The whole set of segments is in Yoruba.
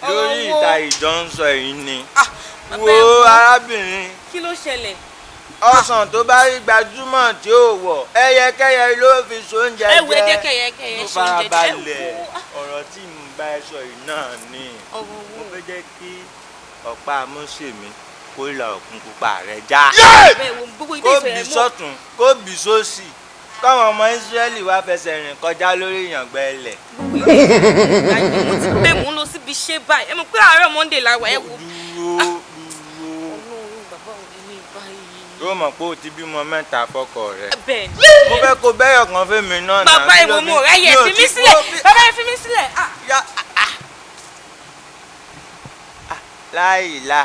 lórí ìta ìjọ́nsọ yìí ni wo arábìnrin kí ló ṣẹlẹ̀ ọsàn tó bá rí gbajúmọ̀ tí ó wọ̀ ẹyẹkẹyẹ ló fi sóúnjẹ jẹ ẹwẹ mo farabalẹ̀ ọ̀rọ̀ tí mo bá ẹ sọ yìí náà ni mo fẹ́ jẹ́ kí ọ̀pá amúṣèmí kó la òkun pupa rẹ̀ já kó bì sọ́tún kó bì sósì káwọn ọmọ Ísírẹ́lì wá fẹsẹ̀ rìn kọjá lórí ìyàngbẹ́ ilẹ̀. mo ti pẹ́ mò ń lọ síbi iṣẹ́ báyìí ẹ mọ̀ pé àárọ̀ Monday la wà ẹ wò. Ọlọ́run bàbá òní ní báyìí. yóò mọ̀ pé o ti bímọ mẹ́ta fọ́kọ rẹ̀. bẹ́ẹ̀ni. mo fẹ́ kó bẹ́yọ̀ kan fún mi náà. bàbá ìwọ mo rẹ̀ yẹ fi mí sílẹ̀ bàbá yẹ fi mí sílẹ̀. láìla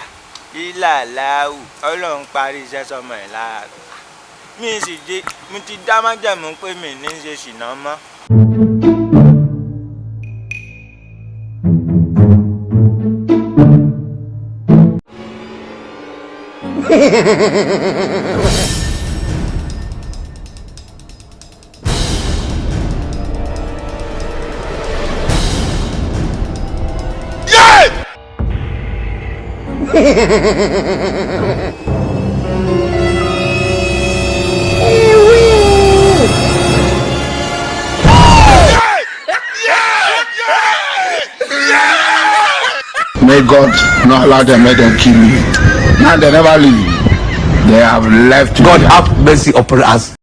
ìlàláwù Ọlọ́run parí iṣẹ́ sọmọ ẹ̀ lára mi sì dé mo ti dá májẹ̀mú pé mi ní ṣe ṣìnà mọ́. May God not allow them, let them kill you. Now they never leave. They have left. God have mercy upon us.